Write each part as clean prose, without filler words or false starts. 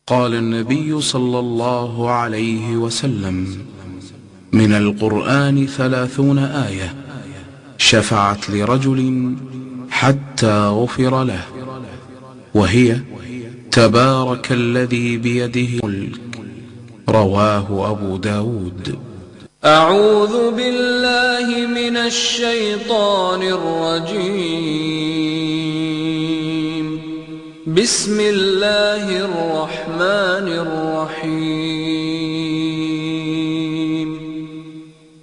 قال النبي صلى الله عليه وسلم: من القرآن 30 آية شفعت لرجل حتى غفر له، وهي: تبارك الذي بيده الملك. رواه أبو داود. أعوذ بالله من الشيطان الرجيم. بسم الله الرحمن الرحيم.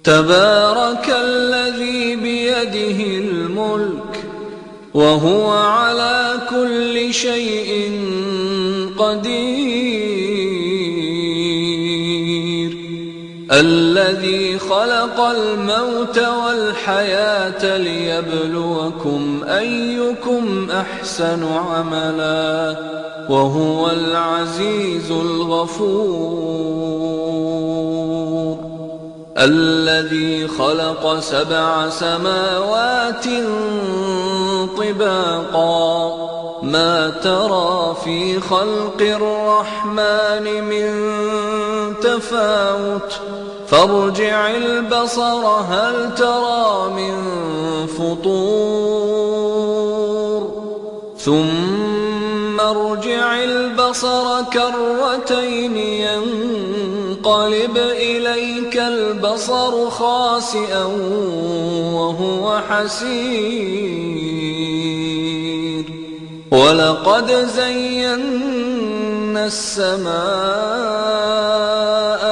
تبارك الذي بيده الملك وهو على كل شيء قدير، الذي خلق الموت والحياة ليبلوكم أيكم أحسن عملا، وهو العزيز الغفور. الذي خلق 7 سماوات طباقا، ما ترى في خلق الرحمن من تفاوت، فارجع البصر هل ترى من فطور، ثم ارجع البصر كرتين ينقلب إليك البصر خاسئا وهو حسير. ولقد زينا السماء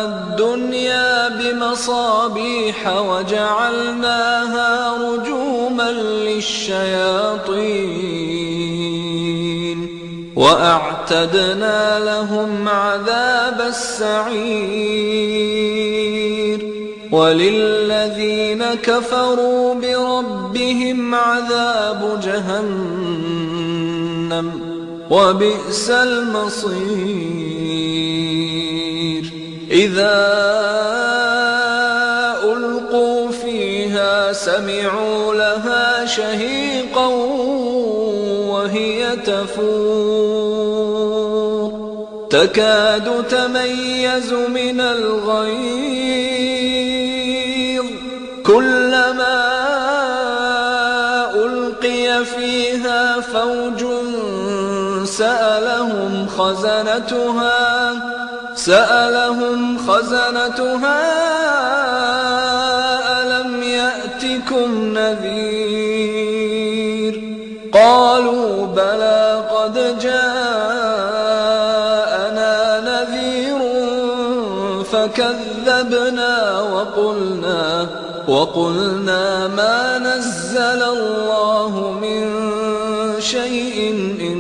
الدنيا بمصابيح وجعلناها رجوما للشياطين، وأعتدنا لهم عذاب السعير. وللذين كفروا بربهم عذاب جهنم، وبئس المصير. إذا ألقوا فيها سمعوا لها شهيقا وهي تفور، تكاد تميز من الغيظ، كلما ألقي فيها فوج سألهم خزنتها ألم يأتكم نذير؟ قالوا بلى قد جاءنا نذير فكذبنا وقلنا ما نزل الله من شيء إن